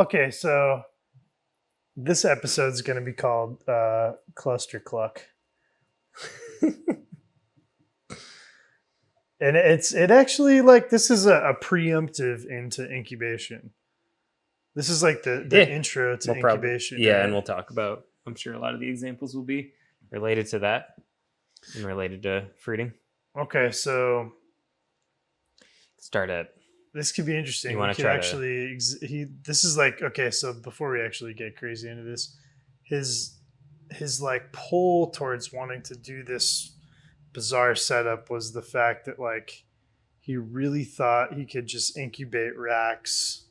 Okay, so this episode's going to be called Cluster Cluck. And it actually, like, this is a preemptive into incubation. This is like the intro to incubation. Yeah, right? And we'll talk about, I'm sure a lot of the examples will be related to that and related to fruiting. Okay, so start at. This could be interesting. You want to try actually this is like, okay, so before we actually get crazy into this, his like pull towards wanting to do this bizarre setup was the fact that, like, he really thought he could just incubate racks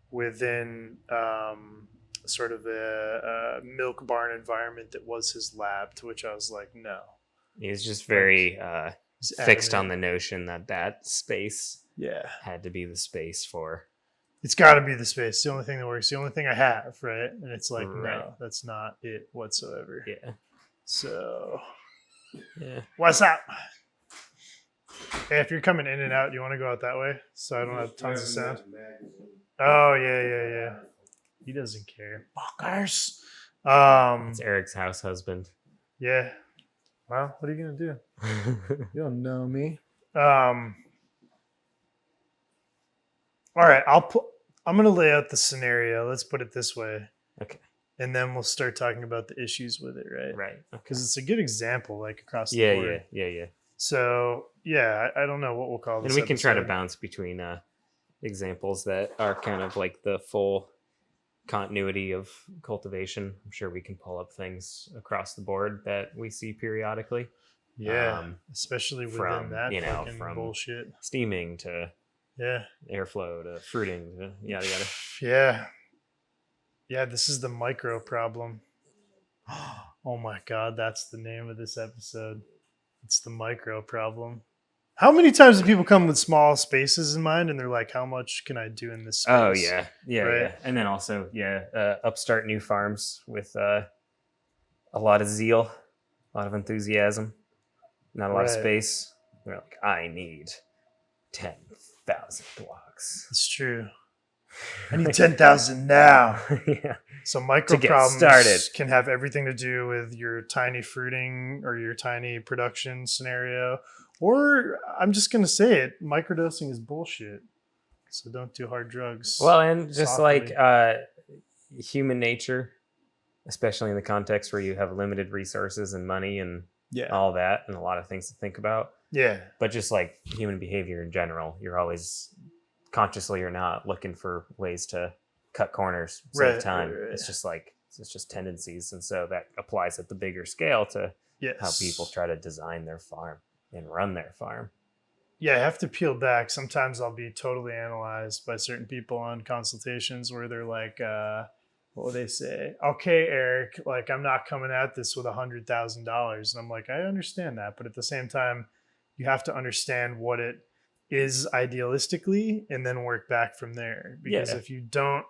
within sort of a milk barn environment that was his lab, to which I was like, no. He's just very fixed on the notion that space had to be the space for. It's got to be the space. It's the only thing that works. The only thing I have, right? And it's like, no, that's not it whatsoever. Yeah. So, yeah. What's up? Hey, if you're coming in and out, you want to go out that way so I don't have tons of sound? Oh, yeah. He doesn't care. Fuckers. It's Eric's house husband. Yeah. Well, what are you going to do? You don't know me. All right, I'm going to lay out the scenario. Let's put it this way. Okay. And then we'll start talking about the issues with it, right? Right. Because it's a good example, like, across the board. Yeah. So, yeah, I don't know what we'll call this. And we can try to bounce between examples that are kind of like the full continuity of cultivation. I'm sure we can pull up things across the board that we see periodically. Yeah, especially within that fucking from bullshit. Steaming to airflow to fruiting to yada yada. Yeah, this is the micro problem. Oh my God, that's the name of this episode. It's the micro problem. How many times do people come with small spaces in mind and they're like, how much can I do in this space? Oh, yeah. Yeah. And then also, upstart new farms with a lot of zeal, a lot of enthusiasm, not a lot of space. They're like, I need 10,000 blocks. It's true. I need 10,000 now. Yeah. So micro problems can have everything to do with your tiny fruiting or your tiny production scenario. Or I'm just going to say it, microdosing is bullshit. So don't do hard drugs. Well, and just softly. Like human nature, especially in the context where you have limited resources and money and all that and a lot of things to think about. Yeah. But just like human behavior in general, you're always consciously or not looking for ways to cut corners, save time. Right. It's just tendencies. And so that applies at the bigger scale to how people try to design their farm and run their farm. Yeah, I have to peel back. Sometimes I'll be totally analyzed by certain people on consultations where they're like, what will they say? Okay, Eric, like, I'm not coming at this with $100,000. And I'm like, I understand that. But at the same time, you have to understand what it is idealistically and then work back from there. Because if you don't,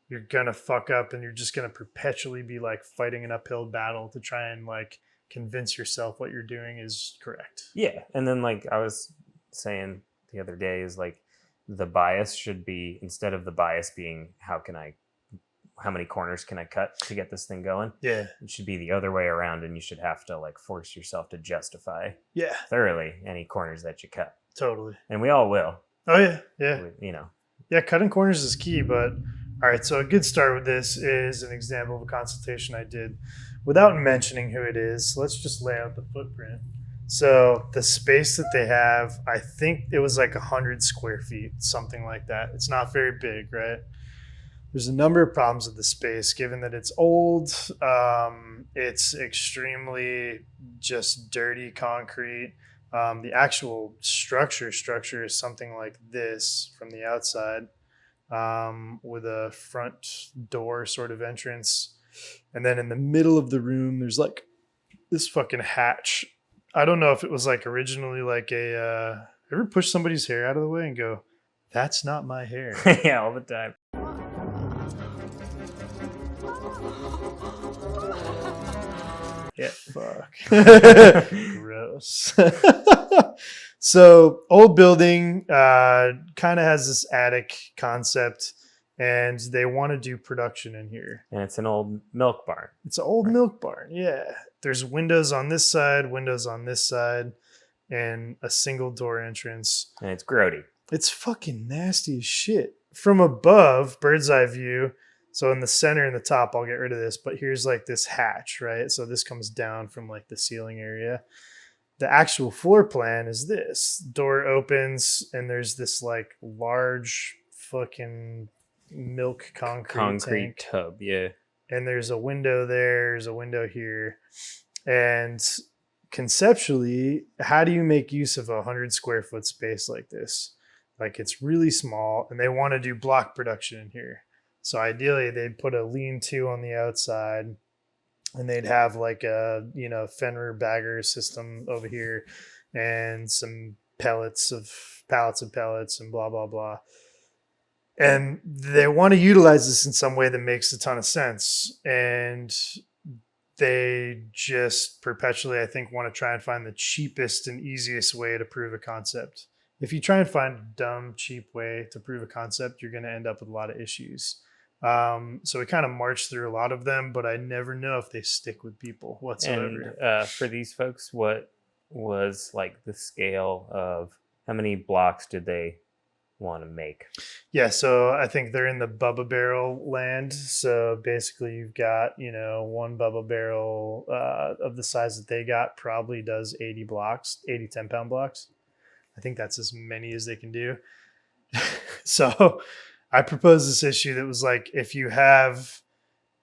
you're going to fuck up and you're just going to perpetually be like fighting an uphill battle to try and like convince yourself what you're doing is correct. Yeah. And then, like I was saying the other day, is like the bias should be, instead of the bias being how many corners can I cut to get this thing going? Yeah. It should be the other way around, and you should have to like force yourself to justify thoroughly any corners that you cut. Totally. And we all will. Oh yeah. Yeah. You know. Yeah, cutting corners is key, but all right, so a good start with this is an example of a consultation I did without mentioning who it is. Let's just lay out the footprint. So the space that they have, I think it was like 100 square feet, something like that. It's not very big, right? There's a number of problems with the space, given that it's old. It's extremely just dirty concrete. The actual structure is something like this from the outside, with a front door sort of entrance. And then in the middle of the room, there's like this fucking hatch. I don't know if it was like originally like ever push somebody's hair out of the way and go, that's not my hair. Yeah, all the time. Yeah, fuck. Gross. So old building kind of has this attic concept. and they want to do production in here. And it's an old milk barn. It's an old milk barn. Yeah. There's windows on this side, windows on this side, and a single door entrance. And it's grody. It's fucking nasty as shit. From above, bird's eye view. So in the center and the top, I'll get rid of this, but here's like this hatch, right? So this comes down from like the ceiling area. The actual floor plan is this. Door opens and there's this like large fucking milk concrete tank. Tub, yeah. And there's a window there, there's a window here. And conceptually, how do you make use of 100 square foot space like this? Like it's really small and they want to do block production in here. So ideally they'd put a lean-to on the outside and they'd have like a, Fenrir bagger system over here and some pallets of pellets and blah, blah, blah. And they want to utilize this in some way that makes a ton of sense. And they just perpetually, I think, want to try and find the cheapest and easiest way to prove a concept. If you try and find a dumb, cheap way to prove a concept, you're going to end up with a lot of issues. So we kind of march through a lot of them, but I never know if they stick with people whatsoever. And for these folks, what was like the scale of how many blocks did they want to make? Yeah, so I think they're in the Bubba Barrel land. So basically you've got, one Bubba Barrel of the size that they got probably does 80 blocks, 80 10-pound blocks. I think that's as many as they can do. So I proposed this issue that was like, if you have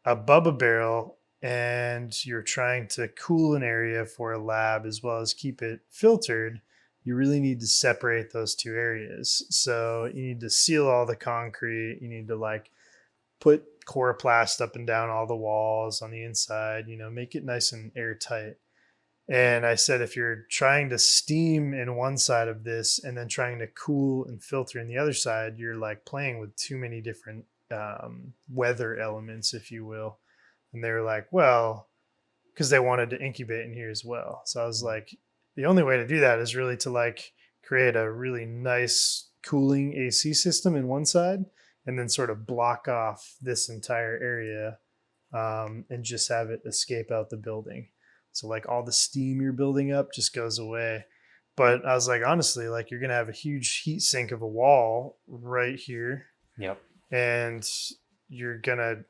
a Bubba Barrel and you're trying to cool an area for a lab as well as keep it filtered, you really need to separate those two areas. So you need to seal all the concrete. You need to like put coroplast up and down all the walls on the inside, make it nice and airtight. And I said, if you're trying to steam in one side of this and then trying to cool and filter in the other side, you're like playing with too many different weather elements, if you will. And they were like, well, because they wanted to incubate in here as well. So I was like, the only way to do that is really to like create a really nice cooling AC system in one side and then sort of block off this entire area and just have it escape out the building. So like all the steam you're building up just goes away. But I was like, honestly, like you're going to have a huge heat sink of a wall right here. Yep. And you're going to,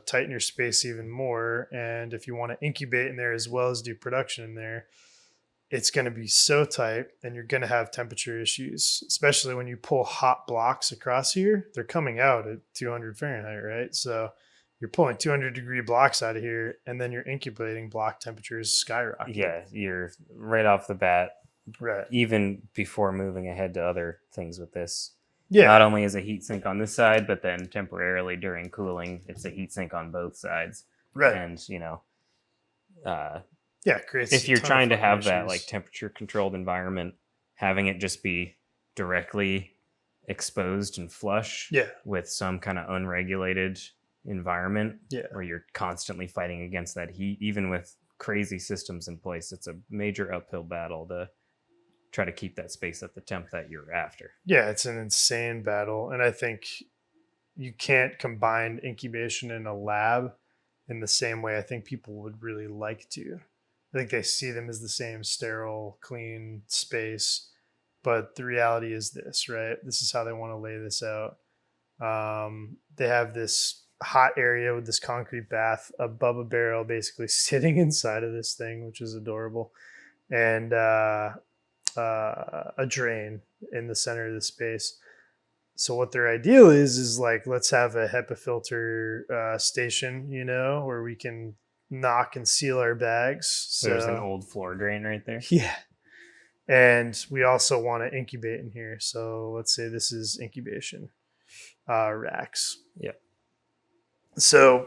tighten your space even more. And if you want to incubate in there as well as do production in there, it's going to be so tight and you're going to have temperature issues, especially when you pull hot blocks across here. They're coming out at 200 Fahrenheit, right? So you're pulling 200-degree blocks out of here, and then you're incubating, block temperatures skyrocket. Yeah, you're right off the bat, right? Even before moving ahead to other things with this. Yeah. Not only is a heat sink on this side, but then temporarily during cooling, it's a heat sink on both sides. Right. And, it creates if you're trying to have issues. that like temperature controlled environment, having it just be directly exposed and flush with some kind of unregulated environment where you're constantly fighting against that heat, even with crazy systems in place, it's a major uphill battle to try to keep that space at the temp that you're after. Yeah, it's an insane battle. And I think you can't combine incubation in a lab in the same way I think people would really like to. I think they see them as the same sterile, clean space. But the reality is this, right? This is how they want to lay this out. They have this hot area with this concrete bath, a Bubba Barrel basically sitting inside of this thing, which is adorable, and a drain in the center of the space. So what their ideal is like, let's have a HEPA filter station, where we can knock and seal our bags. So there's an old floor drain right there. Yeah. And we also want to incubate in here. So let's say this is incubation racks. Yeah. So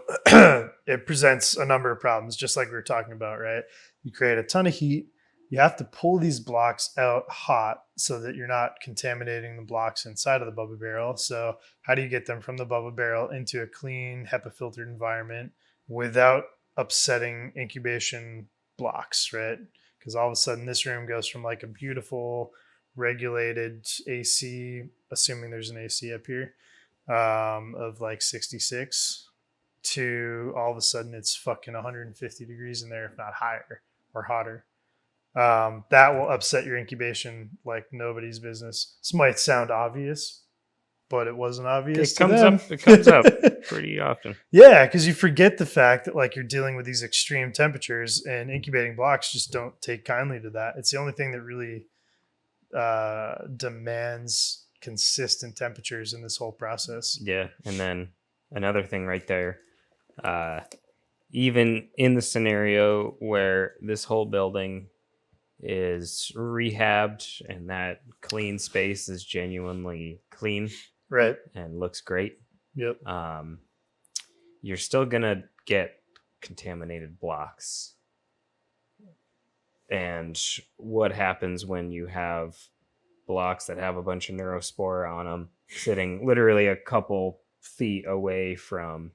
it presents a number of problems, just like we were talking about, right? You create a ton of heat. You have to pull these blocks out hot so that you're not contaminating the blocks inside of the Bubba Barrel. So how do you get them from the Bubba Barrel into a clean HEPA filtered environment without upsetting incubation blocks, right? Because all of a sudden this room goes from like a beautiful regulated AC, assuming there's an AC up here, of like 66 to all of a sudden it's fucking 150 degrees in there, if not higher or hotter. That will upset your incubation like nobody's business. This might sound obvious, but it wasn't obvious to them. It comes up pretty often. Yeah, because you forget the fact that like you're dealing with these extreme temperatures, and incubating blocks just don't take kindly to that. It's the only thing that really demands consistent temperatures in this whole process. Yeah, and then another thing right there, even in the scenario where this whole building is rehabbed and that clean space is genuinely clean, right, and looks great, yep, you're still gonna get contaminated blocks. And what happens when you have blocks that have a bunch of neurospora on them sitting literally a couple feet away from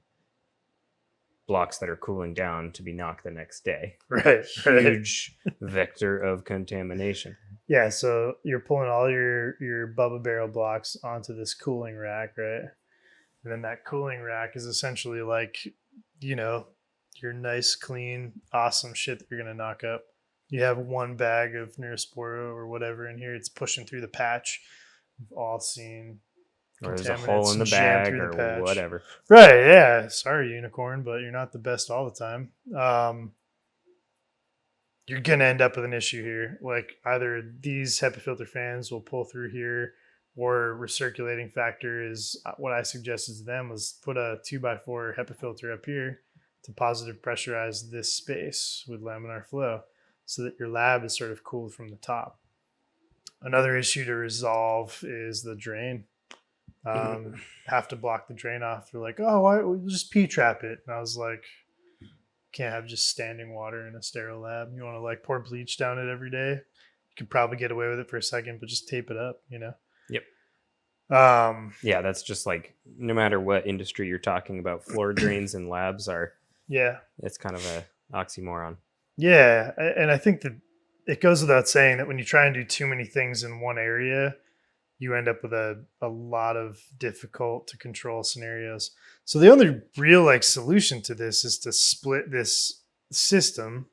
blocks that are cooling down to be knocked the next day? right, Huge vector of contamination. Yeah, so you're pulling all your Bubba Barrel blocks onto this cooling rack, right? And then that cooling rack is essentially like, your nice, clean, awesome shit that you're going to knock up. You have one bag of Neurospora or whatever in here. It's pushing through the patch. We've all seen or there's a hole in the bag or whatever. Right, yeah. Sorry, unicorn, but you're not the best all the time. You're going to end up with an issue here. Like either these HEPA filter fans will pull through here, or recirculating factor is what I suggested to them was put a 2x4 HEPA filter up here to positive pressurize this space with laminar flow so that your lab is sort of cooled from the top. Another issue to resolve is the drain. Have to block the drain off. They're like, we'll just P-trap it. And I was like, can't have just standing water in a sterile lab. You want to like pour bleach down it every day. You could probably get away with it for a second, but just tape it up, Yep. Yeah, that's just like no matter what industry you're talking about, floor drains in labs are. Yeah, it's kind of a oxymoron. Yeah, and I think that it goes without saying that when you try and do too many things in one area, you end up with a lot of difficult to control scenarios. So the only real like solution to this is to split this system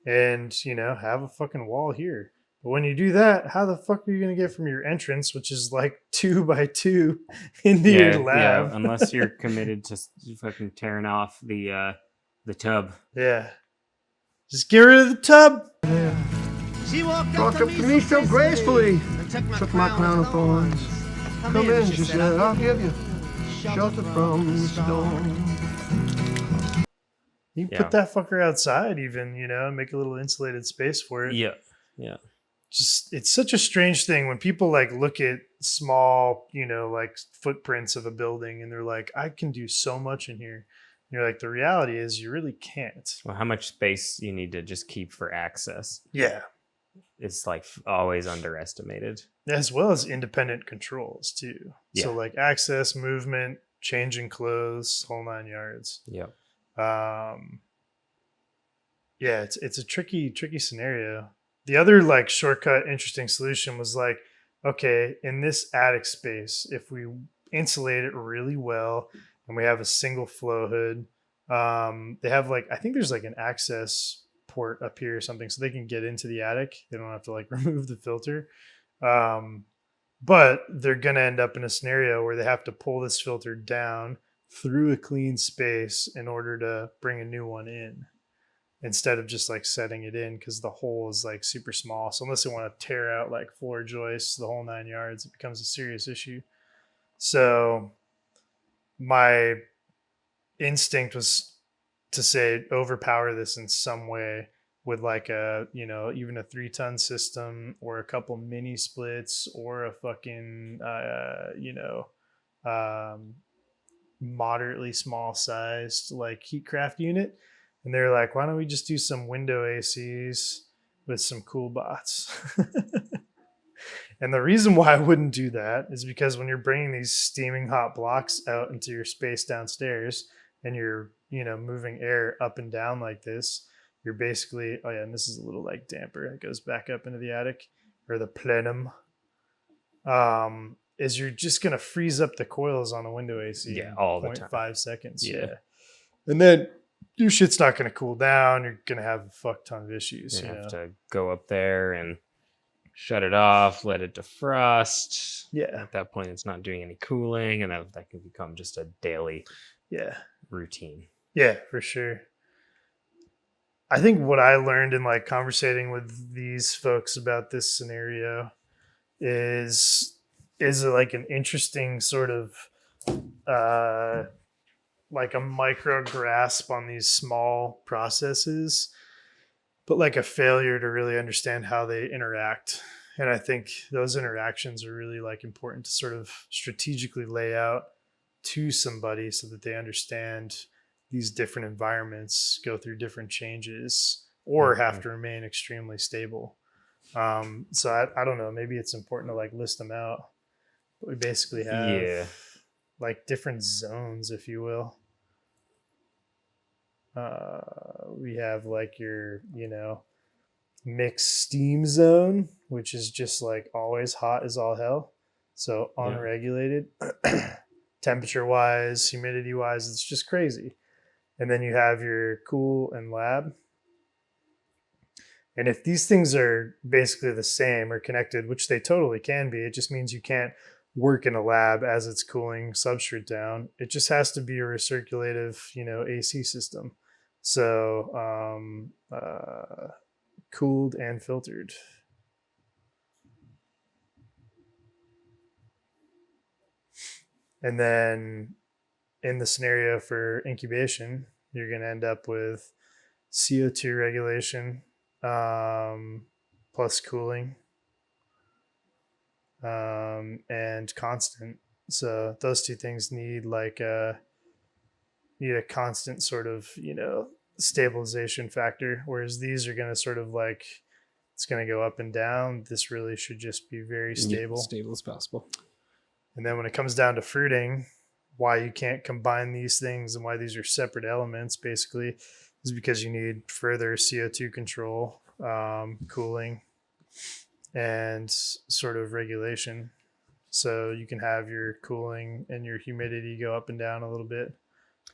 and, have a fucking wall here. But when you do that, how the fuck are you going to get from your entrance, which is like 2x2 into your lab? Yeah, unless you're committed to fucking tearing off the tub. Yeah. Just get rid of the tub. Yeah. She walked up to me so gracefully, took my crown of thorns. Come in, she said, I'll give you shelter from the storm. You can put that fucker outside even, and make a little insulated space for it. Yeah, yeah. Just, it's such a strange thing when people like look at small, like footprints of a building and they're like, I can do so much in here. And you're like, the reality is you really can't. Well, how much space you need to just keep for access. Yeah. It's like always underestimated. As well as independent controls too. Yeah. So like access, movement, changing clothes, whole 9 yards. Yeah. Yeah, it's a tricky scenario. The other like shortcut interesting solution was like, okay, in this attic space, if we insulate it really well and we have a single flow hood, they have like, I think there's like an access port up here or something so they can get into the attic. They don't have to like remove the filter. But they're going to end up in a scenario where they have to pull this filter down through a clean space in order to bring a new one in instead of just like setting it in because the hole is like super small. So unless they want to tear out like floor joists, the whole 9 yards, it becomes a serious issue. So my instinct was to say overpower this in some way with like a, even a 3-ton system or a couple mini splits or a fucking, moderately small sized like heatcraft unit. And they're like, why don't we just do some window ACs with some cool bots? And the reason why I wouldn't do that is because when you're bringing these steaming hot blocks out into your space downstairs and you're, moving air up and down like this, you're basically, and this is a little like damper. It goes back up into the attic or the plenum. is you're just going to freeze up the coils on a window AC Yeah, in all the time. 0.5 seconds. Yeah. And then your shit's not going to cool down. You're going to have a fuck ton of issues. You You have know? to go up there and shut it off, let it defrost. Yeah. At that point, it's not doing any cooling, and that can become just a daily routine. Yeah, for sure. I think what I learned in like conversating with these folks about this scenario is like an interesting sort of like a micro grasp on these small processes, but like a failure to really understand how they interact. And I think those interactions are really like important to sort of strategically lay out to somebody so that they understand these different environments go through different changes or have to remain extremely stable. So I don't know, maybe it's important to like list them out. But we basically have like different zones, if you will. We have like your, you know, mixed steam zone, which is just like always hot as all hell. So unregulated, temperature wise, humidity wise, it's just crazy. And then you have your cool and lab. And if these things are basically the same or connected, which they totally can be, it just means you can't work in a lab as it's cooling substrate down. It just has to be a recirculative, you know, AC system. So cooled and filtered. And then in the scenario for incubation, you're going to end up with CO2 regulation plus cooling and constant. So those two things need like a constant sort of, you know, stabilization factor, whereas these are going to sort of like, it's going to go up and down. This really should just be very stable. Stable as possible. And then when it comes down to fruiting, why you can't combine these things and why these are separate elements basically is because you need further CO2 control, cooling, and sort of regulation. So you can have your cooling and your humidity go up and down a little bit.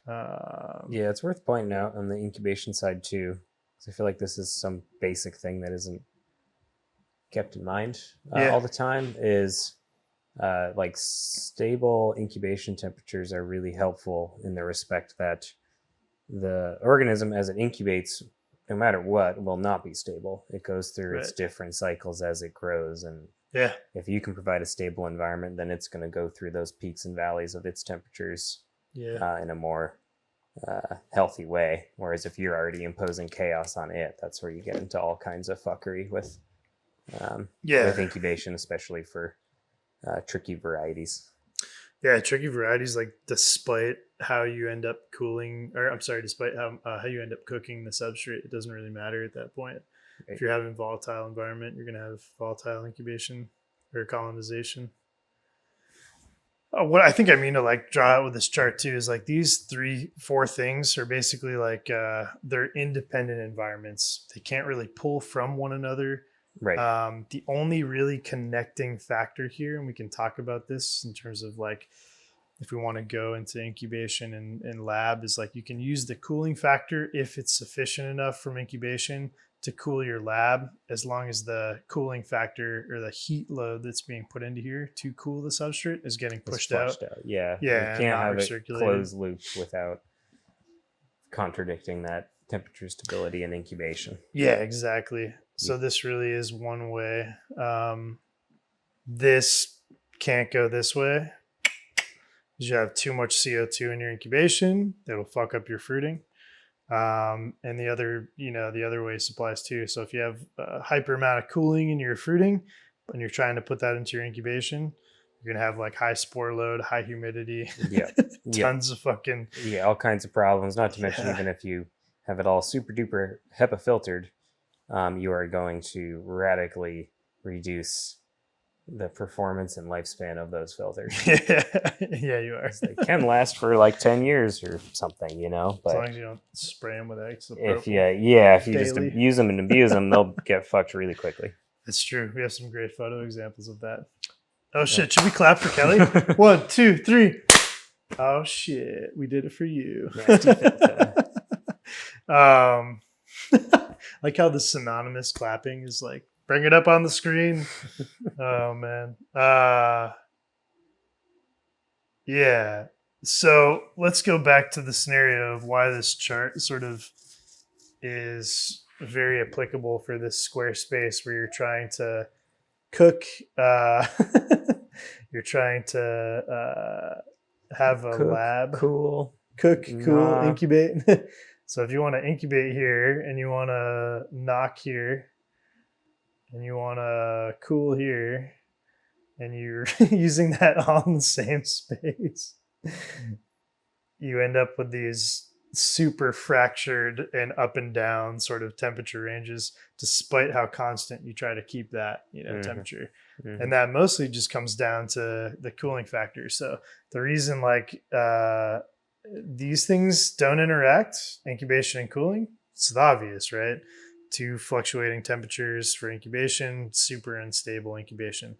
Yeah, it's worth pointing out on the incubation side too, because I feel like this is some basic thing that isn't kept in mind all the time, is like stable incubation temperatures are really helpful in the respect that the organism as it incubates, no matter what, will not be stable. It goes through its different cycles as it grows, and if you can provide a stable environment, then it's going to go through those peaks and valleys of its temperatures in a more healthy way. Whereas if you're already imposing chaos on it, that's where you get into all kinds of fuckery with incubation, especially for tricky varieties. Yeah, tricky varieties, like despite how you end up cooling, or I'm sorry, despite how you end up cooking the substrate, it doesn't really matter at that point. Right. If you're having volatile environment, you're going to have volatile incubation or colonization. What I think I mean to like draw out with this chart too is like these 3-4 things are basically like they're independent environments. They can't really pull from one another. Right. The only really connecting factor here, and we can talk about this in terms of like if we want to go into incubation and lab, is like you can use the cooling factor if it's sufficient enough from incubation to cool your lab, as long as the cooling factor or the heat load that's being put into here to cool the substrate is getting pushed out. Yeah. Yeah. You can't have it closed loop without contradicting that temperature stability and incubation. Yeah, exactly. So this really is one way. This can't go this way because you have too much CO2 in your incubation. That'll fuck up your fruiting. And the other way supplies too. So if you have a hyper amount of cooling in your fruiting and you're trying to put that into your incubation, you're going to have like high spore load, high humidity, tons of fucking... Yeah, all kinds of problems. Not to mention even if you have it all super duper HEPA filtered, you are going to radically reduce the performance and lifespan of those filters. Yeah, you are. They can last for like 10 years or something, you know. But as long as you don't spray them with isopropyl. If you just use them and abuse them, they'll get fucked really quickly. It's true. We have some great photo examples of that. Oh shit! Should we clap for Kelly? 1, 2, 3. Oh shit! We did it for you. Nasty filter. Like how the synonymous clapping is like, bring it up on the screen. Oh man. Yeah. So let's go back to the scenario of why this chart sort of is very applicable for this square space where you're trying to cook. You're trying to have a lab. Cool. Cook, cool, Nah. incubate. So if you want to incubate here and you want to knock here and you want to cool here and you're using that all in the same space, you end up with these super fractured and up and down sort of temperature ranges, despite how constant you try to keep that, temperature. Mm-hmm. And that mostly just comes down to the cooling factor. So the reason these things don't interact, incubation and cooling, it's obvious, right? 2 fluctuating temperatures for incubation, super unstable incubation.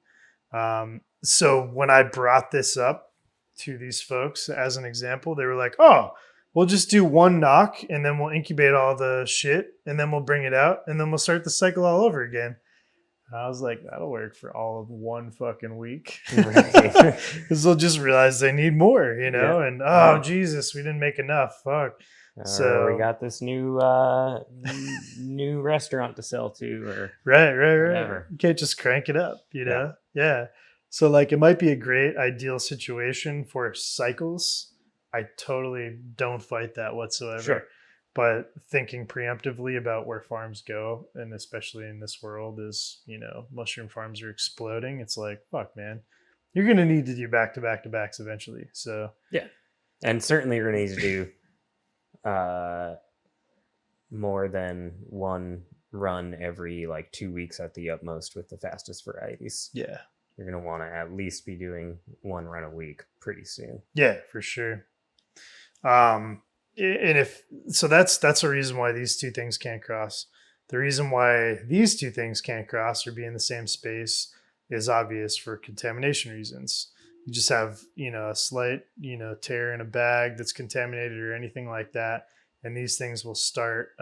So when I brought this up to these folks as an example, they were like, oh, we'll just do 1 knock and then we'll incubate all the shit and then we'll bring it out and then we'll start the cycle all over again. And I was like, that'll work for all of 1 fucking week. Because they'll just realize they need more, and Jesus, we didn't make enough. Fuck. So we got this new new restaurant to sell to, or right. whatever. You can't just crank it up, Yeah. So like it might be a great ideal situation for cycles. I totally don't fight that whatsoever. Sure. But thinking preemptively about where farms go, and especially in this world, is mushroom farms are exploding. It's like, fuck, man, you're gonna need to do back-to-backs eventually. So yeah, and certainly you're gonna need to do more than 1 run every 2 weeks at the utmost with the fastest varieties. Yeah, you're gonna want to at least be doing 1 run a week pretty soon. Yeah, for sure. And that's a reason why these 2 things can't cross. The reason why these 2 things can't cross or be in the same space is obvious for contamination reasons. You just have, a slight, tear in a bag that's contaminated or anything like that. And these things will start,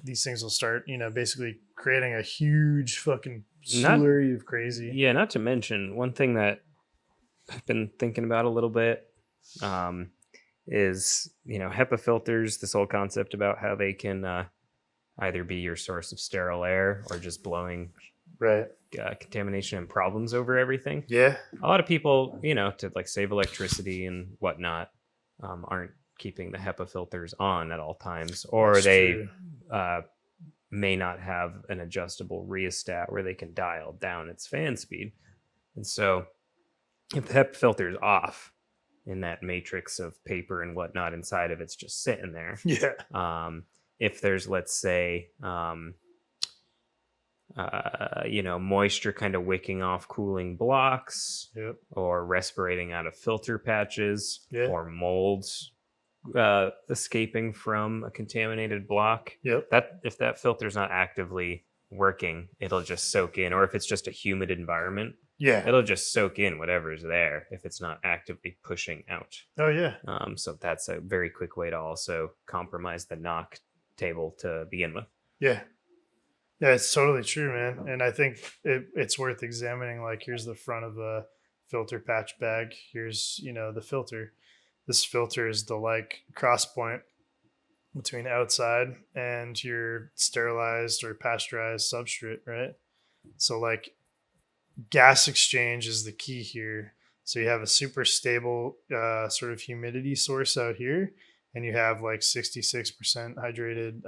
basically creating a huge fucking slurry of crazy. Yeah. Not to mention one thing that I've been thinking about a little bit, is HEPA filters, this whole concept about how they can either be your source of sterile air or just blowing contamination and problems over everything. Yeah, a lot of people to save electricity and whatnot aren't keeping the HEPA filters on at all times, or that's they true. may not have an adjustable rheostat where they can dial down its fan speed. And so if the HEPA filter is off, in that matrix of paper and whatnot inside of it's just sitting there. Yeah. If there's, let's say, moisture kind of wicking off cooling blocks, or respirating out of filter patches, or molds escaping from a contaminated block. That if that filter's not actively working, it'll just soak in, or if it's just a humid environment, it'll just soak in whatever's there if it's not actively pushing out. Oh yeah. So that's a very quick way to also compromise the knock table to begin with. Yeah, it's totally true, man. And I think it's worth examining. Here's the front of a filter patch bag. Here's the filter. This filter is the cross point between outside and your sterilized or pasteurized substrate, right? So gas exchange is the key here. So you have a super stable sort of humidity source out here, and you have 66% hydrated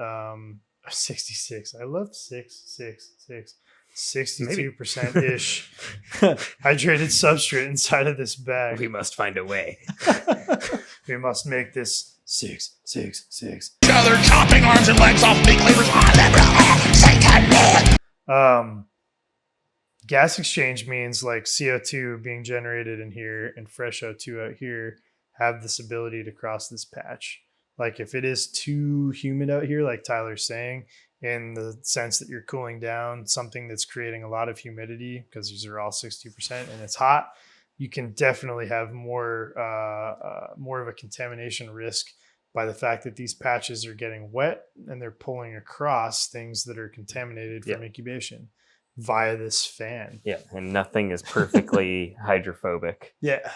66. I love 666. 62% ish hydrated substrate inside of this bag. We must find a way. We must make this 666. They're chopping arms and legs off meat cleavers. Gas exchange means CO2 being generated in here and fresh O2 out here have this ability to cross this patch. If it is too humid out here, like Tyler's saying, in the sense that you're cooling down something that's creating a lot of humidity, because these are all 60% and it's hot, you can definitely have more of a contamination risk by the fact that these patches are getting wet and they're pulling across things that are contaminated from incubation via this fan. Yeah, and nothing is perfectly hydrophobic. Yeah.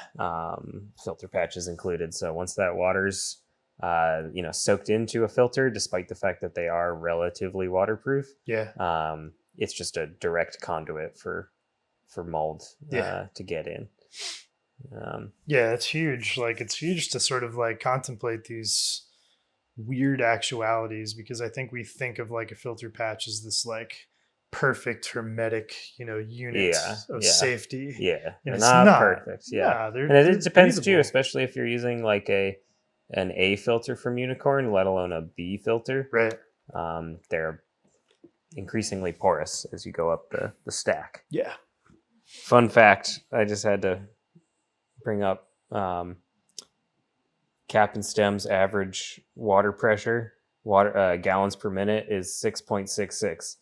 Filter patches included. So once that water's soaked into a filter, despite the fact that they are relatively waterproof, it's just a direct conduit for mold to get in. It's huge. Like, it's huge to sort of like contemplate these weird actualities, because I think we think of like a filter patch as this like perfect hermetic, unit of safety. Yeah, and it's not perfect. Yeah, and it depends too, especially if you're using like an A filter from unicorn, let alone a B filter. Right. They're increasingly porous as you go up the stack. Yeah. Fun fact, I just had to bring up cap and stem's average water pressure, gallons per minute is 6.66.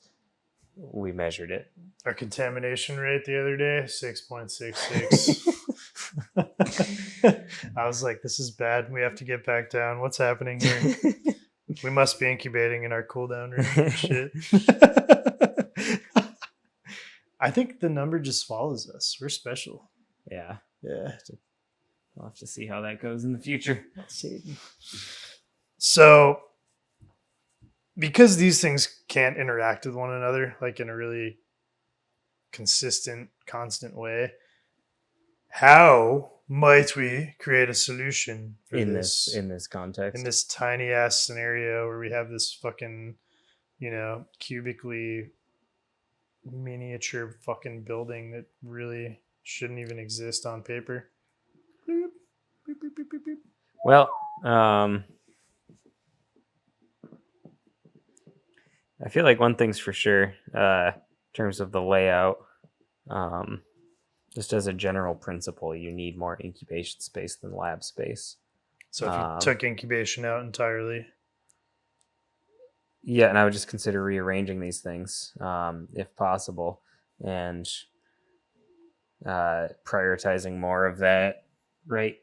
We measured it. Our contamination rate the other day, 6.66. I was like, this is bad. We have to get back down. What's happening here? We must be incubating in our cool down room. Shit. I think the number just follows us. We're special. Yeah. Yeah. We'll have to see how that goes in the future. So, because these things can't interact with one another like in a really consistent, constant way, how might we create a solution for in this context, in this tiny ass scenario where we have this fucking, cubically miniature fucking building that really shouldn't even exist on paper? Well, I feel like one thing's for sure, in terms of the layout, just as a general principle, you need more incubation space than lab space. So if you took incubation out entirely. Yeah, and I would just consider rearranging these things, if possible, and prioritizing more of that, right,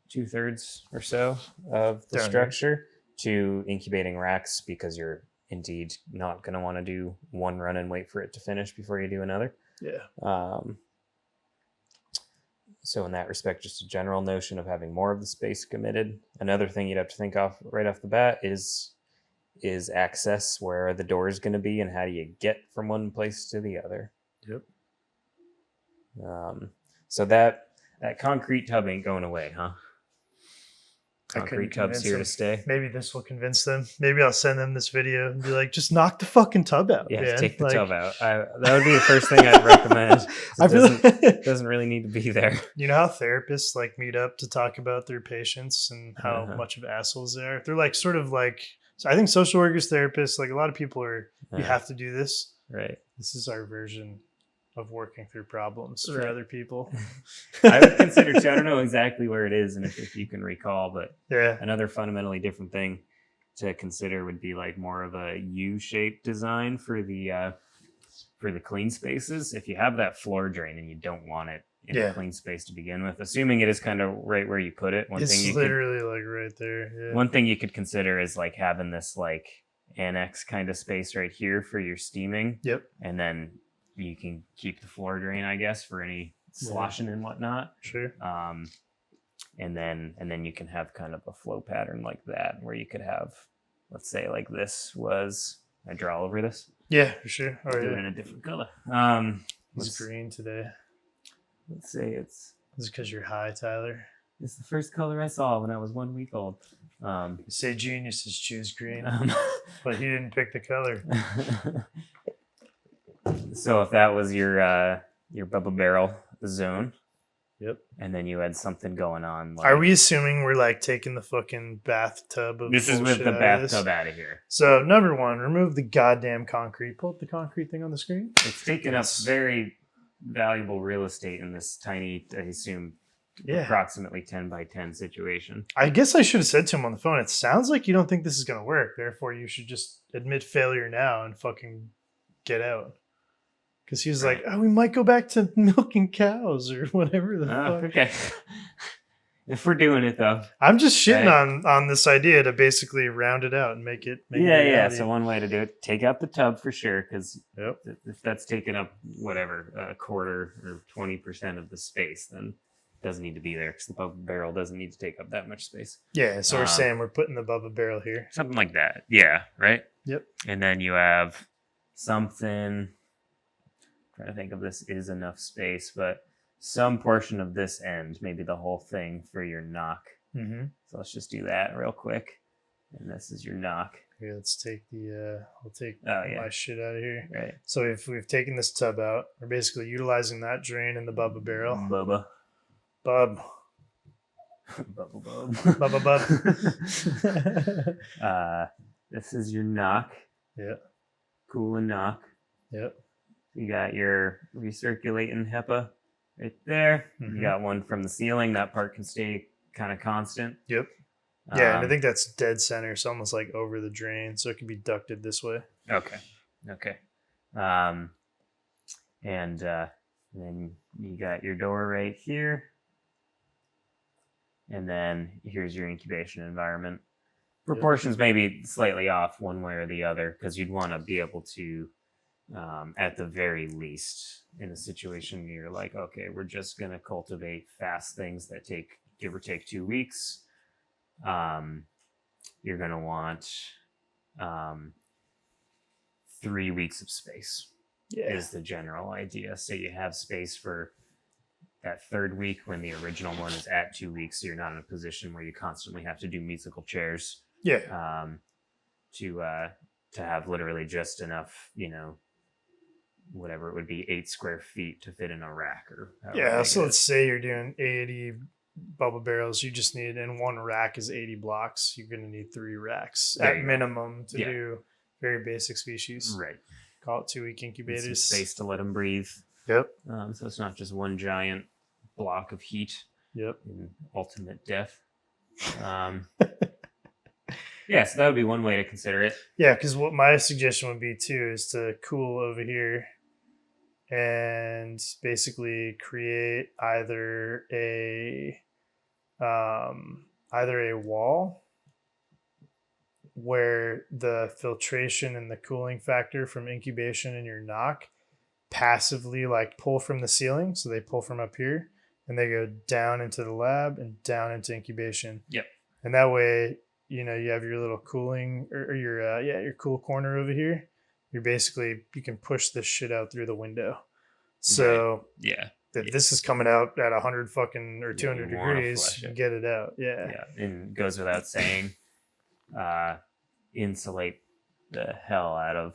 2/3 or so of the structure to incubating racks, because you're indeed not going to want to do one run and wait for it to finish before you do another. Yeah. So in that respect, just a general notion of having more of the space committed. Another thing you'd have to think of right off the bat is access. Where are the doors going to be, and how do you get from one place to the other? Yep. So that concrete tub ain't going away, huh? Concrete tub's here to stay. Maybe this will convince them. Maybe I'll send them this video and be like, just knock the fucking tub out. Yeah, man. take the tub out. That would be the first thing I'd recommend. It doesn't really need to be there. You know how therapists like meet up to talk about their patients and how much of assholes they are? They're like sort of like, so I think social workers, therapists, like a lot of people are, you have to do this. Right. This is our version of working through problems for other people. I would consider too, I don't know exactly where it is and if you can recall, but another fundamentally different thing to consider would be like more of a U-shaped design for the clean spaces. If you have that floor drain and you don't want it in a clean space to begin with, assuming it is kind of right where you put it. It's literally like right there. Yeah. One thing you could consider is like having this like annex kind of space right here for your steaming. Yep. And then you can keep the floor drain, I guess, for any sloshing and whatnot. Sure. And then you can have kind of a flow pattern like that, where you could have, let's say, like this was. I draw over this. Yeah, for sure. I'll do it in a different color. It's green today. Let's say it's. Is it because you're high, Tyler? It's the first color I saw when I was 1 week old. You say geniuses choose green, but he didn't pick the color. So if that was your Bubba Barrel zone, yep, and then you had something going on. Like, are we assuming we're like taking the fucking bathtub of this is with the bathtub out of here? So number one, remove the goddamn concrete. Pull up the concrete thing on the screen. It's taking up very valuable real estate in this tiny, I assume, approximately 10 by 10 situation. I guess I should have said to him on the phone, it sounds like you don't think this is going to work. Therefore, you should just admit failure now and fucking get out. Because he was like, oh, we might go back to milking cows or whatever the fuck. Okay. If we're doing it, though. I'm just shitting on this idea to basically round it out and make it yeah. So one way to do it, take out the tub for sure, because yep. if that's taking up whatever, a quarter or 20% of the space, then it doesn't need to be there, because the Bubba barrel doesn't need to take up that much space. Yeah, so we're saying we're putting the Bubba barrel here. Something like that. Yeah, right? Yep. And then you have something... trying to think if this is enough space, but some portion of this end, maybe the whole thing for your knock. Mm-hmm. So let's just do that real quick. And this is your knock. Okay, let's take I'll take my shit out of here. Right. So if we've taken this tub out, we're basically utilizing that drain in the Bubba barrel. Bubba. Bub. Bubba Bub. This is your knock. Yep. Cool and knock. Yep. You got your recirculating HEPA right there. Mm-hmm. You got one from the ceiling. That part can stay kind of constant. Yep. Yeah, and I think that's dead center. It's almost like over the drain, so it can be ducted this way. Okay. And then you got your door right here. And then here's your incubation environment. Proportions may be slightly off one way or the other, because you'd want to be able to, at the very least, in a situation you're like, okay, we're just going to cultivate fast things that take, give or take, 2 weeks. You're going to want 3 weeks of space is the general idea. So you have space for that third week when the original one is at 2 weeks. So you're not in a position where you constantly have to do musical chairs. Yeah. To have literally just enough, whatever it would be, 8 square feet to fit in a rack or so let's say you're doing 80 Bubba barrels. You just need, and one rack is 80 blocks. You're going to need 3 racks at minimum to do very basic species. Right. Call it 2-week incubators. Some space to let them breathe. Yep. So it's not just one giant block of heat. Yep. And ultimate death. Yeah, so that would be one way to consider it. Yeah, because what my suggestion would be too is to cool over here and basically create either a wall where the filtration and the cooling factor from incubation in your knock passively like pull from the ceiling. So they pull from up here and they go down into the lab and down into incubation. Yep. And that way, you have your little cooling or your cool corner over here. You can push this shit out through the window. So if this is coming out at 100 fucking or 200 degrees, you get it out. Yeah. And it goes without saying, insulate the hell out of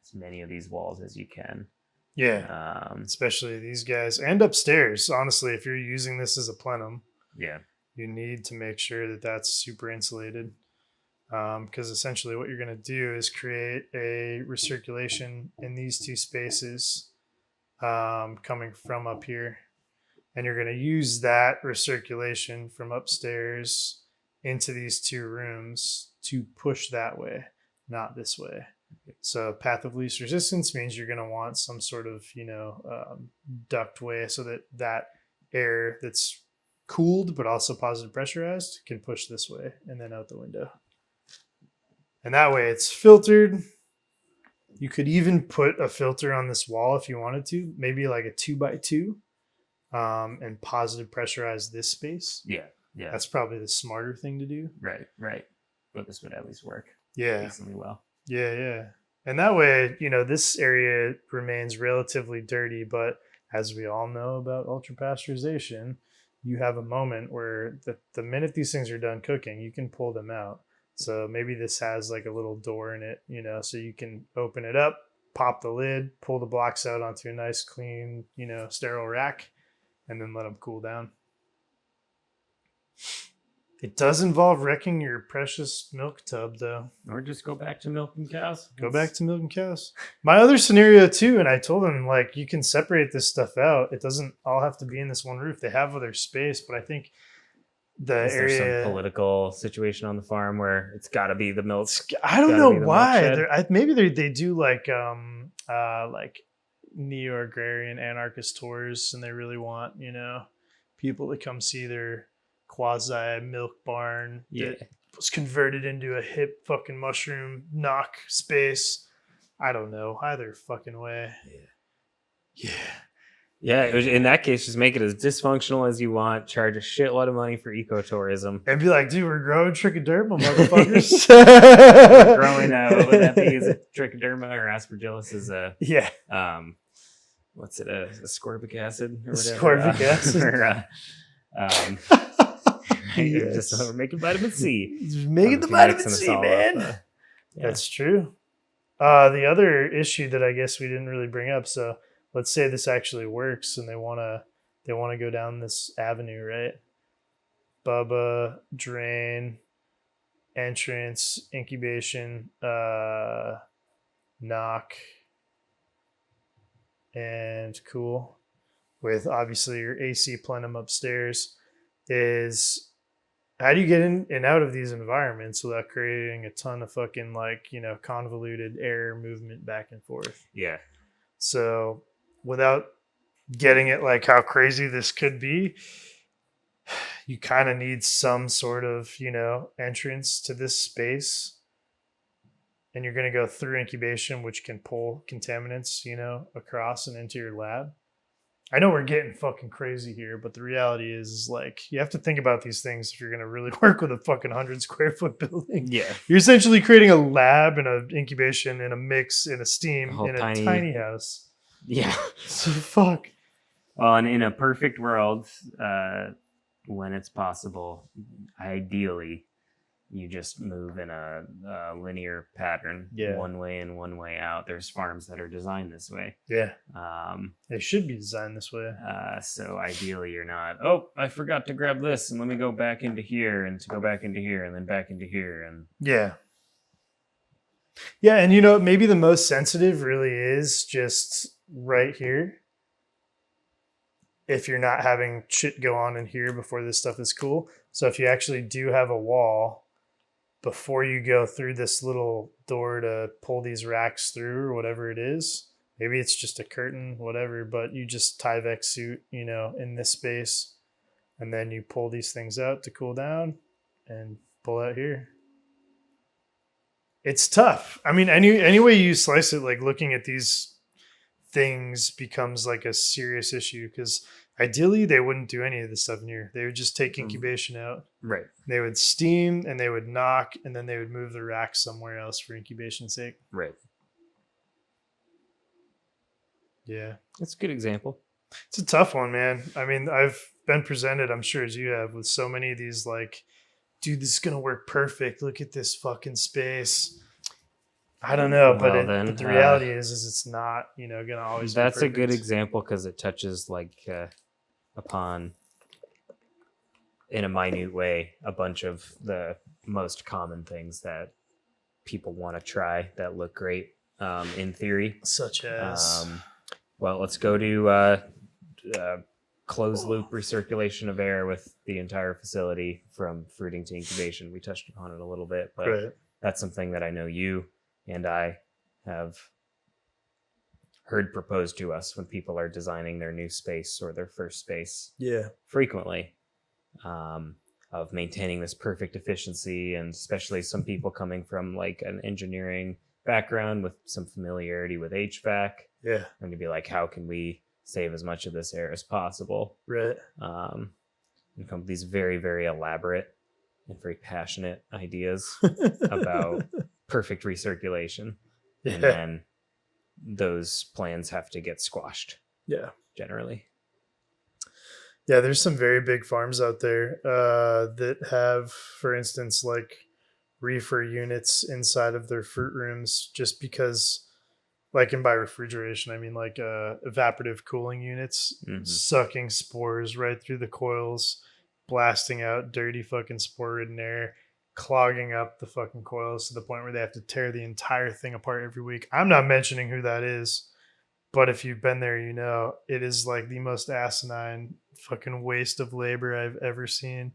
as many of these walls as you can. Yeah. Especially these guys and upstairs. Honestly, if you're using this as a plenum. Yeah. You need to make sure that that's super insulated, because essentially what you're going to do is create a recirculation in these 2 spaces coming from up here. And you're going to use that recirculation from upstairs into these 2 rooms to push that way, not this way. So path of least resistance means you're going to want some sort of, duct way so that air that's cooled but also positive pressurized can push this way and then out the window. And that way it's filtered. You could even put a filter on this wall if you wanted to, maybe like a 2x2, and positive pressurize this space. Yeah. That's probably the smarter thing to do. Right. But this would at least work decently well. Yeah. And that way, this area remains relatively dirty, but as we all know about ultrapasteurization, you have a moment where the minute these things are done cooking, you can pull them out. So maybe this has like a little door in it, so you can open it up, pop the lid, pull the blocks out onto a nice, clean, sterile rack, and then let them cool down. It does involve wrecking your precious milk tub, though. Or just go back to milking cows. Go back to milking cows. My other scenario, too, and I told them, like, you can separate this stuff out. It doesn't all have to be in this one roof. They have other space, but I think the Is area... there some political situation on the farm where it's got to be the milk? I don't know why. Maybe they do, like neo-agrarian anarchist tours, and they really want, people to come see their quasi milk barn that was converted into a hip fucking mushroom knock space. I don't know, either fucking way. Yeah. In that case, just make it as dysfunctional as you want. Charge a shitload of money for ecotourism. And be like, dude, we're growing trichoderma, motherfuckers. Growing, what would that be? Is it trichoderma or aspergillus? Is a what's it? A ascorbic acid or whatever? Ascorbic acid. Just we're making vitamin C. Just making the vitamin C, man. That's true. The other issue that I guess we didn't really bring up. So let's say this actually works, and they wanna go down this avenue, right? Bubba, drain, entrance, incubation, knock, and cool. With obviously your AC plenum upstairs. Is how do you get in and out of these environments without creating a ton of fucking convoluted air movement back and forth? Yeah. So without getting it like how crazy this could be, you kind of need some sort of, entrance to this space. And you're going to go through incubation, which can pull contaminants, across and into your lab. I know we're getting fucking crazy here, but the reality is like, you have to think about these things if you're going to really work with a fucking 100 square foot building. Yeah. You're essentially creating a lab and an incubation and a mix and a steam in a tiny house. Yeah. So fuck. Well, and in a perfect world, when it's possible, ideally, you just move in a linear pattern, one way in, one way out. There's farms that are designed this way. Yeah. They should be designed this way. So ideally you're not, I forgot to grab this and let me go back into here and to go back into here and then back into here. And yeah. Yeah. And maybe the most sensitive really is just right here. If you're not having shit go on in here before this stuff is cool. So if you actually do have a wall, before you go through this little door to pull these racks through or whatever it is, maybe it's just a curtain, whatever, but you just Tyvek suit, in this space, and then you pull these things out to cool down and pull out here. It's tough. I mean, any way you slice it, like looking at these things becomes like a serious issue because ideally they wouldn't do any of this stuff in here. They would just take incubation out. Right. They would steam and they would knock and then they would move the rack somewhere else for incubation's sake. Right. Yeah. That's a good example. It's a tough one, man. I mean, I've been presented, I'm sure as you have, with so many of these like, dude, this is going to work perfect. Look at this fucking space. I don't know, but the reality is it's not, going to always be perfect. That's a good example because it touches upon, in a minute way, a bunch of the most common things that people want to try that look great in theory. Such as? Well, let's go to closed loop recirculation of air with the entire facility from fruiting to incubation. We touched upon it a little bit, but that's something that I know you and I have heard proposed to us when people are designing their new space or their first space. Yeah. Frequently, of maintaining this perfect efficiency, and especially some people coming from like an engineering background with some familiarity with HVAC. Yeah. And to be like, how can we save as much of this air as possible? Right. And come up with these very, very elaborate and very passionate ideas about perfect recirculation. Yeah. And then those plans have to get squashed. Yeah. Generally. Yeah, there's some very big farms out there that have, for instance, like reefer units inside of their fruit rooms just because, like, and by refrigeration, I mean like evaporative cooling units, sucking spores right through the coils, blasting out dirty fucking spore-ridden air, clogging up the fucking coils to the point where they have to tear the entire thing apart every week. I'm not mentioning who that is, but if you've been there, you know it is like the most asinine fucking waste of labor I've ever seen.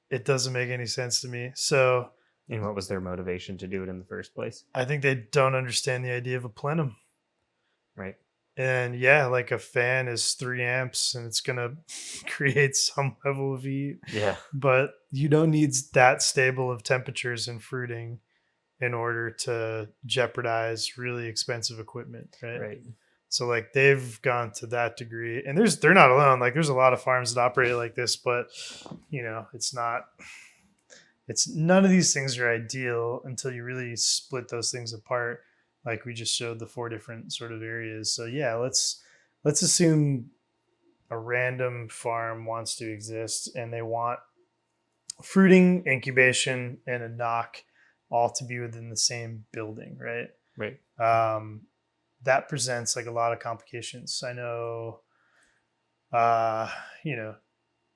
It doesn't make any sense to me. So, And what was their motivation to do it in the first place? I think they don't understand the idea of a plenum. Right. And yeah, like a fan is 3 amps and it's going to create some level of heat. Yeah. But you don't need that stable of temperatures in fruiting in order to jeopardize really expensive equipment. Right. Right. So like they've gone to that degree, and they're not alone. Like there's a lot of farms that operate like this, but you know, it's none of these things are ideal until you really split those things apart. Like we just showed the 4 different sort of areas. So yeah, let's assume a random farm wants to exist and they want fruiting, incubation, and a knock all to be within the same building, right? Right. That presents like a lot of complications. I know, you know,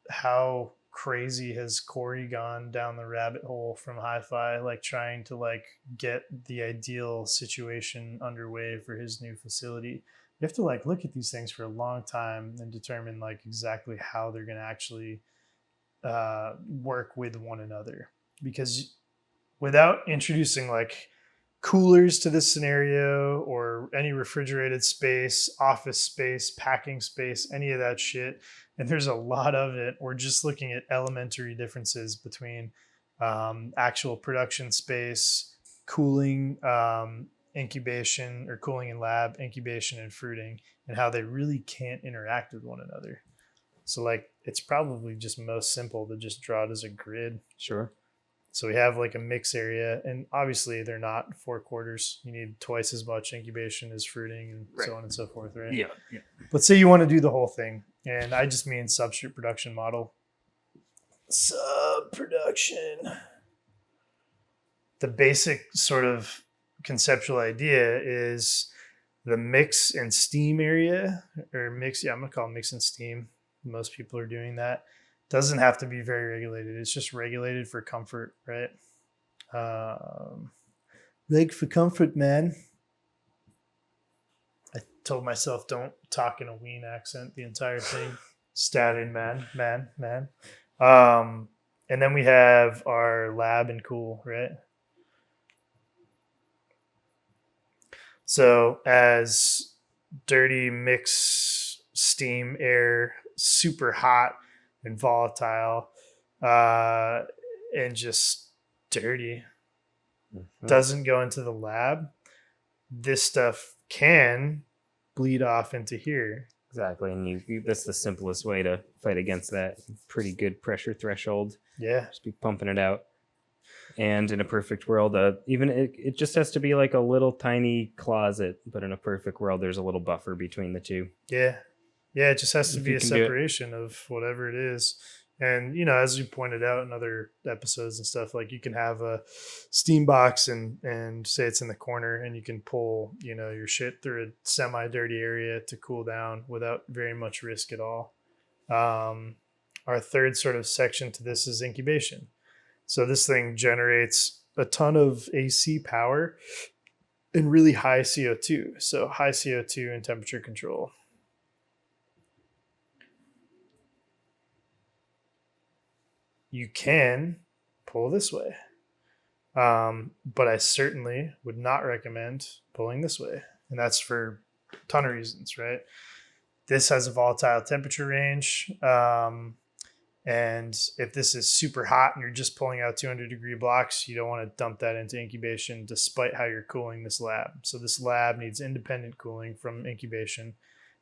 how crazy has Corey gone down the rabbit hole from hi-fi, like trying to like get the ideal situation underway for his new facility. You have to like look at these things for a long time and determine like exactly how they're going to actually work with one another, because without introducing like coolers to this scenario or any refrigerated space, office space, packing space, any of that shit, and there's a lot of it, we're just looking at elementary differences between actual production space, cooling, incubation, or cooling in lab, incubation and fruiting, and how they really can't interact with one another. So like it's probably just most simple to just draw it as a grid. Sure. So we have like a mix area, and obviously they're not 4 quarters. You need twice as much incubation as fruiting, and so on and so forth, right? Yeah. Let's say you want to do the whole thing, and I just mean substrate production model. Sub-production. The basic sort of conceptual idea is the mix and steam area, or mix. Yeah, I'm gonna call it mix and steam. Most people are doing that. Doesn't have to be very regulated. It's just regulated for comfort, right? Reg for comfort, man. I told myself don't talk in a Wien accent the entire thing. Stallion, man. And then we have our lab and cool, right? So as dirty mix, steam, air, super hot and volatile, and just dirty, doesn't go into the lab, this stuff can bleed off into here. Exactly. And that's the simplest way to fight against that. Pretty good pressure threshold. Yeah. Just be pumping it out. And in a perfect world, even it just has to be like a little tiny closet, but in a perfect world, there's a little buffer between the two. Yeah. Yeah, it just has to If be you a can do it. separation of whatever it is. And, you know, as you pointed out in other episodes and stuff, like you can have a steam box and say it's in the corner, and you can pull, you know, your shit through a semi-dirty area to cool down without very much risk at all. Our third sort of section to this is incubation. So this thing generates a ton of AC power and really high CO2. So high CO2 and temperature control. You can pull this way. But I certainly would not recommend pulling this way. And that's for a ton of reasons, right? This has a volatile temperature range. And if this is super hot and you're just pulling out 200-degree blocks, you don't want to dump that into incubation despite how you're cooling this lab. So this lab needs independent cooling from incubation.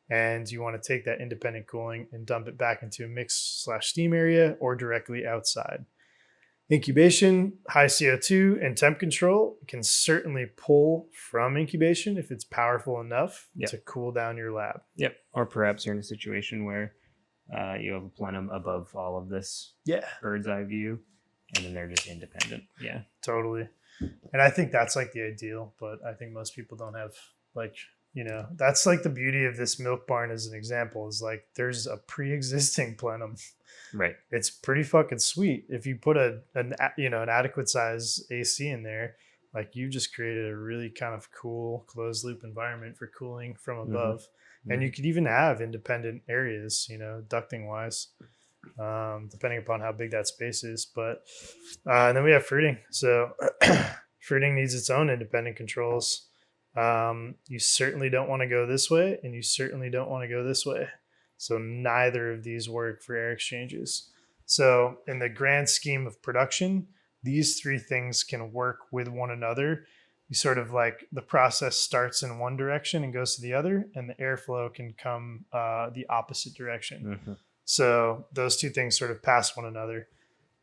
And you want to take that independent cooling and dump it back into a mix/steam area or directly outside. Incubation, high CO2, and temp control can certainly pull from incubation if it's powerful enough to cool down your lab. Yep. Or perhaps you're in a situation where you have a plenum above all of this bird's eye view, and then they're just independent. Yeah. Totally. And I think that's like the ideal, but I think most people don't have like That's like the beauty of this milk barn as an example, is like there's a pre-existing plenum. Right. It's pretty fucking sweet. If you put an adequate size AC in there, like you just created a really kind of cool closed loop environment for cooling from above. And you could even have independent areas, ducting wise, depending upon how big that space is. But and then we have fruiting. So fruiting needs its own independent controls. You certainly don't want to go this way, and you certainly don't want to go this way. So neither of these work for air exchanges. So in the grand scheme of production, these three things can work with one another. You sort of like the process starts in one direction and goes to the other, and the airflow can come the opposite direction. So those two things sort of pass one another.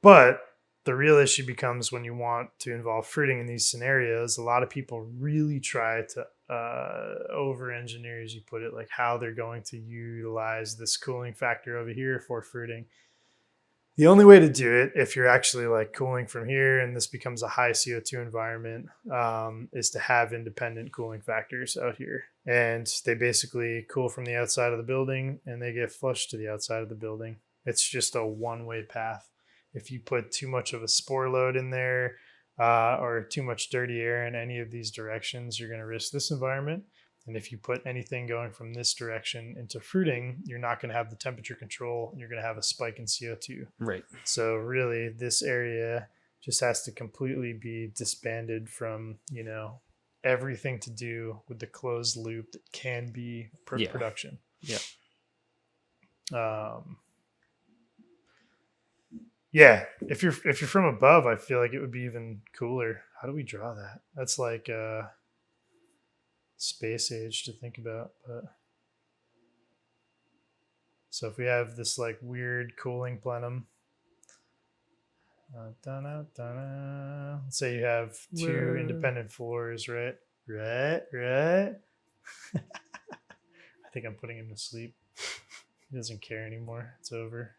But the real issue becomes when you want to involve fruiting in these scenarios. A lot of people really try to over engineer, as you put it, like how they're going to utilize this cooling factor over here for fruiting. The only way to do it, if you're actually like cooling from here and this becomes a high CO2 environment, is to have independent cooling factors out here. And they basically cool from the outside of the building and they get flushed to the outside of the building. It's just a one-way path. If you put too much of a spore load in there or too much dirty air in any of these directions, you're going to risk this environment. And if you put anything going from this direction into fruiting, you're not going to have the temperature control and you're going to have a spike in CO2. Right. So really this area just has to completely be disbanded from, everything to do with the closed loop that can be production. Yeah. Yeah, if you're from above, I feel like it would be even cooler. How do we draw that? That's like space age to think about. But so if we have this like weird cooling plenum, let's say you have two independent floors, right? I think I'm putting him to sleep. He doesn't care anymore. It's over.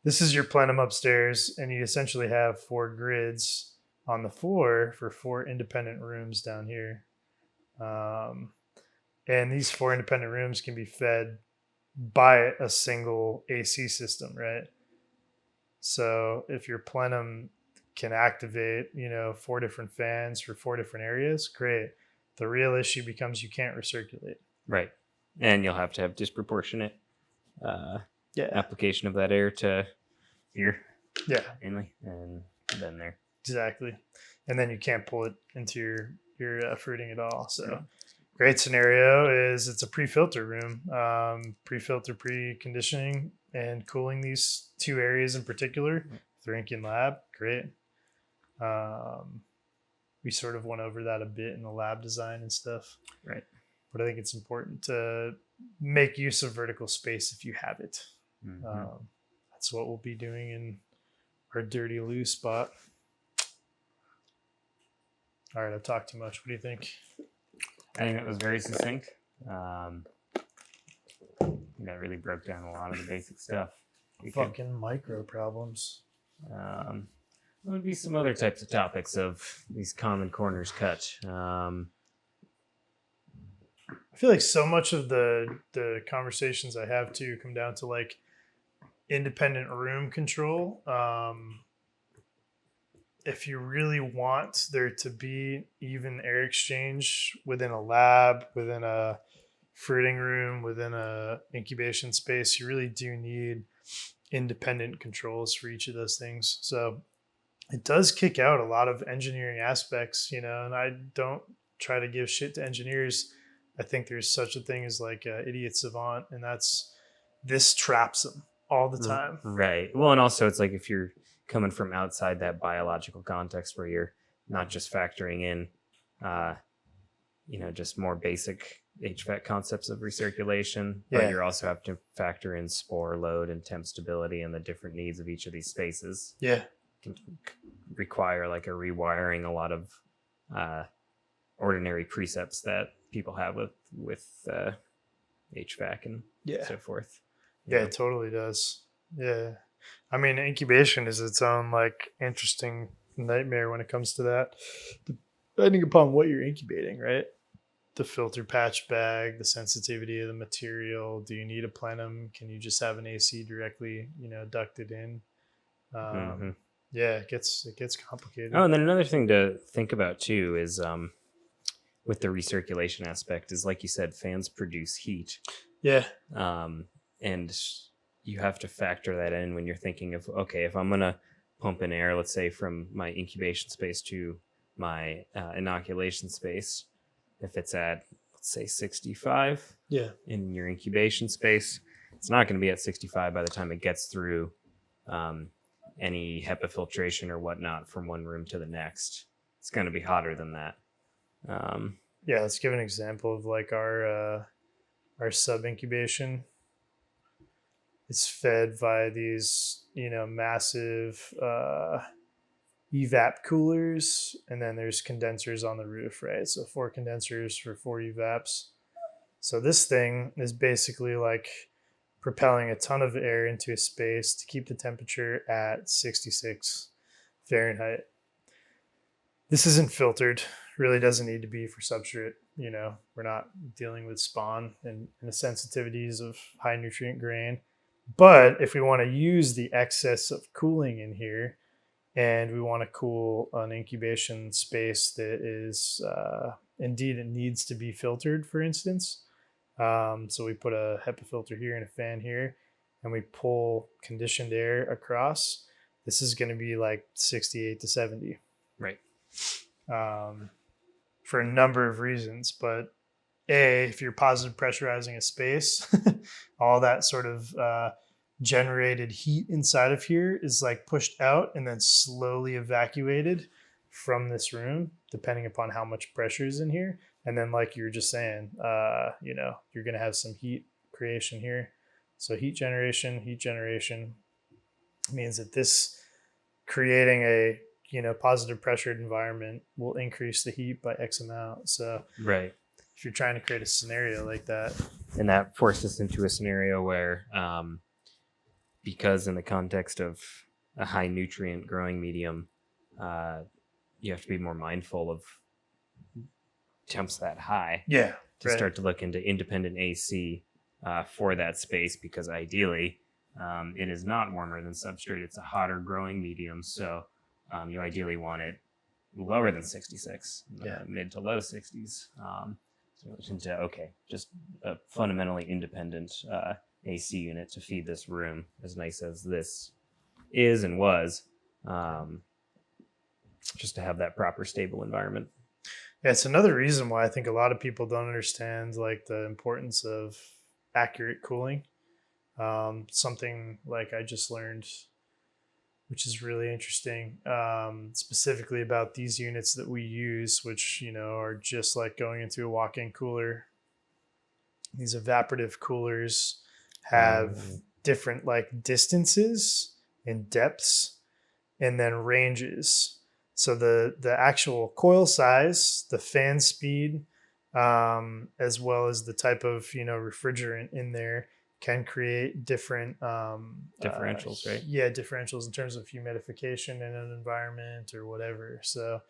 This is your plenum upstairs, and you essentially have 4 grids on the floor for 4 independent rooms down here. And these 4 independent rooms can be fed by a single AC system, right? So if your plenum can activate, 4 different fans for 4 different areas, great. The real issue becomes you can't recirculate. Right. And you'll have to have disproportionate application of that air to here. Yeah. Mainly. And then there. Exactly. And then you can't pull it into your fruiting at all. So great scenario is it's a pre-filter room, pre-filter, pre-conditioning and cooling these 2 areas in particular. Thrinking lab. Great. We sort of went over that a bit in the lab design and stuff. Right. But I think it's important to make use of vertical space if you have it. That's what we'll be doing in our dirty loo spot. All right, I've talked too much. What do you think? I think that was very succinct. That really broke down a lot of the basic stuff. Fucking micro problems. There would be some other types of topics of these common corners cut. I feel like so much of the conversations I have too come down to like independent room control. If you really want there to be even air exchange within a lab, within a fruiting room, within a incubation space, you really do need independent controls for each of those things. So it does kick out a lot of engineering aspects, and I don't try to give shit to engineers. I think there's such a thing as like idiot savant, and this traps them all the time. Right. Well, and also it's like if you're coming from outside that biological context where you're not just factoring in, just more basic HVAC concepts of recirculation, but you also have to factor in spore load and temp stability and the different needs of each of these spaces. Yeah. Can require like a rewiring a lot of ordinary precepts that people have with HVAC and so forth. Yeah, it totally does. Yeah. I mean, incubation is its own like interesting nightmare when it comes to that, depending upon what you're incubating, right? the filter patch bag, the sensitivity of the material. Do you need a plenum? Can you just have an AC directly, ducted in? Mhm. Yeah, it gets complicated. Oh, and then another thing to think about too is with the recirculation aspect is, like you said, fans produce heat. Yeah. And you have to factor that in when you're thinking of, okay, if I'm going to pump in air, let's say from my incubation space to my inoculation space, if it's at, let's say, 65 in your incubation space, it's not going to be at 65 by the time it gets through any HEPA filtration or whatnot from one room to the next. It's going to be hotter than that. Yeah, let's give an example of like our sub incubation. It's fed by these, massive evap coolers, and then there's condensers on the roof, right? So 4 condensers for 4 evaps. So this thing is basically like propelling a ton of air into a space to keep the temperature at 66 Fahrenheit. This isn't filtered, really doesn't need to be for substrate. We're not dealing with spawn and the sensitivities of high nutrient grain. But if we want to use the excess of cooling in here, and we want to cool an incubation space that is indeed it needs to be filtered, for instance. So we put a HEPA filter here and a fan here, and we pull conditioned air across. This is going to be like 68 to 70. Right. For a number of reasons. But if you're positive pressurizing a space, all that sort of generated heat inside of here is like pushed out and then slowly evacuated from this room, depending upon how much pressure is in here. And then, like you were just saying, you're going to have some heat creation here. So heat generation means that this creating a positive pressured environment will increase the heat by X amount. So right. If you're trying to create a scenario like that, and that forces us into a scenario where because in the context of a high nutrient growing medium, you have to be more mindful of temps that high to start to look into independent AC for that space, because ideally it is not warmer than substrate. It's a hotter growing medium, so you ideally want it lower than 66, mid to low 60s. So into just a fundamentally independent AC unit to feed this room, as nice as this is and was, just to have that proper stable environment. Yeah, it's another reason why I think a lot of people don't understand like the importance of accurate cooling. Something like I just learned, which is really interesting, specifically about these units that we use, which, are just like going into a walk-in cooler. These evaporative coolers have different like distances and depths and then ranges. So the actual coil size, the fan speed, as well as the type of, refrigerant in there can create different differentials, right? Yeah, differentials in terms of humidification in an environment or whatever. So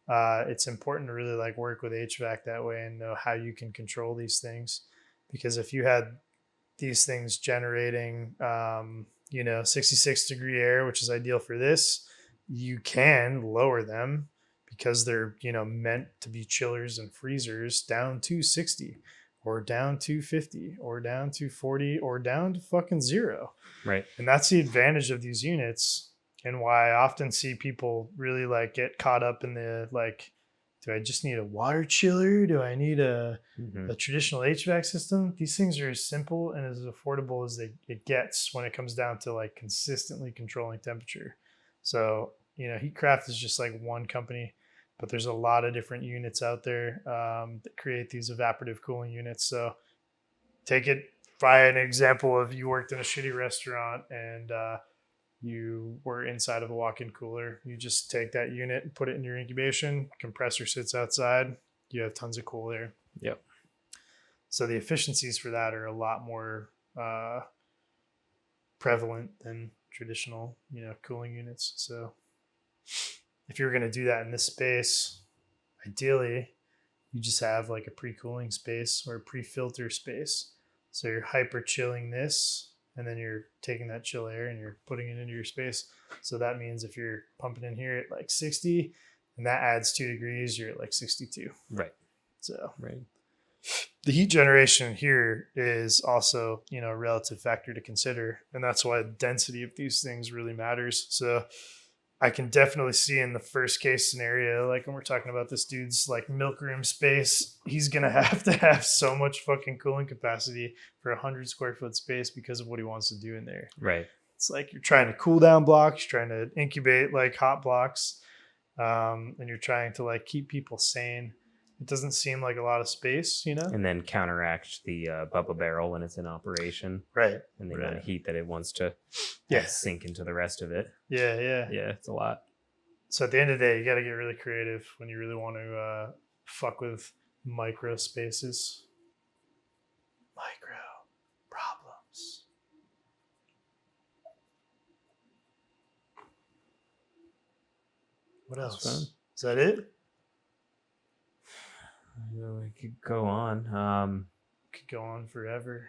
it's important to really like work with HVAC that way and know how you can control these things. Because if you had these things generating, 66 degree air, which is ideal for this, you can lower them because they're, meant to be chillers and freezers down to 60 or down to 50 or down to 40 or down to fucking 0. Right. And that's the advantage of these units, and why I often see people really like get caught up in the like, do I just need a water chiller? Do I need a traditional HVAC system? These things are as simple and as affordable as it gets when it comes down to like consistently controlling temperature. So, Heatcraft is just like one company, but there's a lot of different units out there that create these evaporative cooling units. So take it by an example of you worked in a shitty restaurant and you were inside of a walk-in cooler. You just take that unit and put it in your incubation. Compressor sits outside. You have tons of cool air. Yep. So the efficiencies for that are a lot more prevalent than traditional, cooling units. So if you're going to do that in this space, ideally you just have like a pre-cooling space or a pre-filter space. So you're hyper chilling this, and then you're taking that chill air and you're putting it into your space. So that means if you're pumping in here at like 60 and that adds 2 degrees, you're at like 62. Right. So Right. the heat generation here is also, a relative factor to consider. And that's why the density of these things really matters. So I can definitely see in the first case scenario, like when we're talking about this dude's like milk room space, he's going to have so much fucking cooling capacity for 100 square foot space because of what he wants to do in there. Right. It's like you're trying to cool down blocks, you're trying to incubate like hot blocks, and you're trying to like keep people sane. It doesn't seem like a lot of space, And then counteract the Bubba barrel when it's in operation. Right. And the amount of heat that it wants to sink into the rest of it. Yeah. Yeah, it's a lot. So at the end of the day, you got to get really creative when you really want to fuck with micro spaces. Micro problems. What else? Fun. Is that it? We could go on. Could go on forever.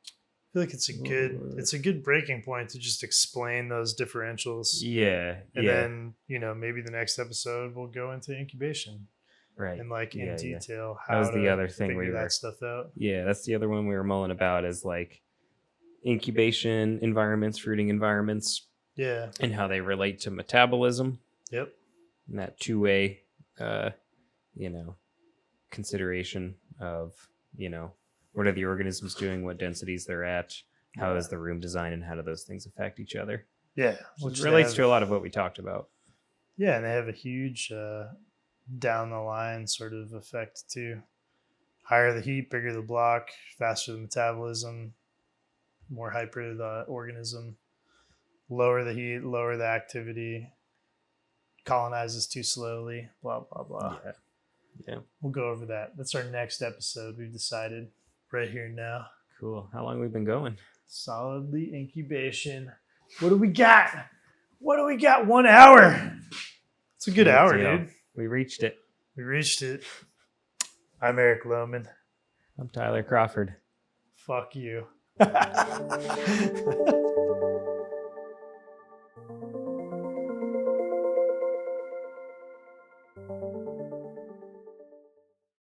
I feel like it's a good breaking point to just explain those differentials. Yeah. And then, maybe the next episode we'll go into incubation. Right. And like in detail that how was the to other thing figure that stuff out. Yeah, that's the other one we were mulling about is like incubation environments, fruiting environments. Yeah. And how they relate to metabolism. Yep. And that two-way consideration of, what are the organisms doing, what densities they're at, how is the room design, and how do those things affect each other? Yeah. Which relates to a lot of what we talked about. Yeah, and they have a huge down the line sort of effect too. Higher the heat, bigger the block, faster the metabolism, more hyper the organism. Lower the heat, lower the activity, colonizes too slowly, blah, blah, blah. Yeah. We'll go over that. That's our next episode. We've decided right here now. Cool. How long have we been going? Solidly incubation. What do we got? 1 hour. It's a good hour, dude. We reached it. I'm Erik Lohman. I'm Tyler Crawford. Fuck you.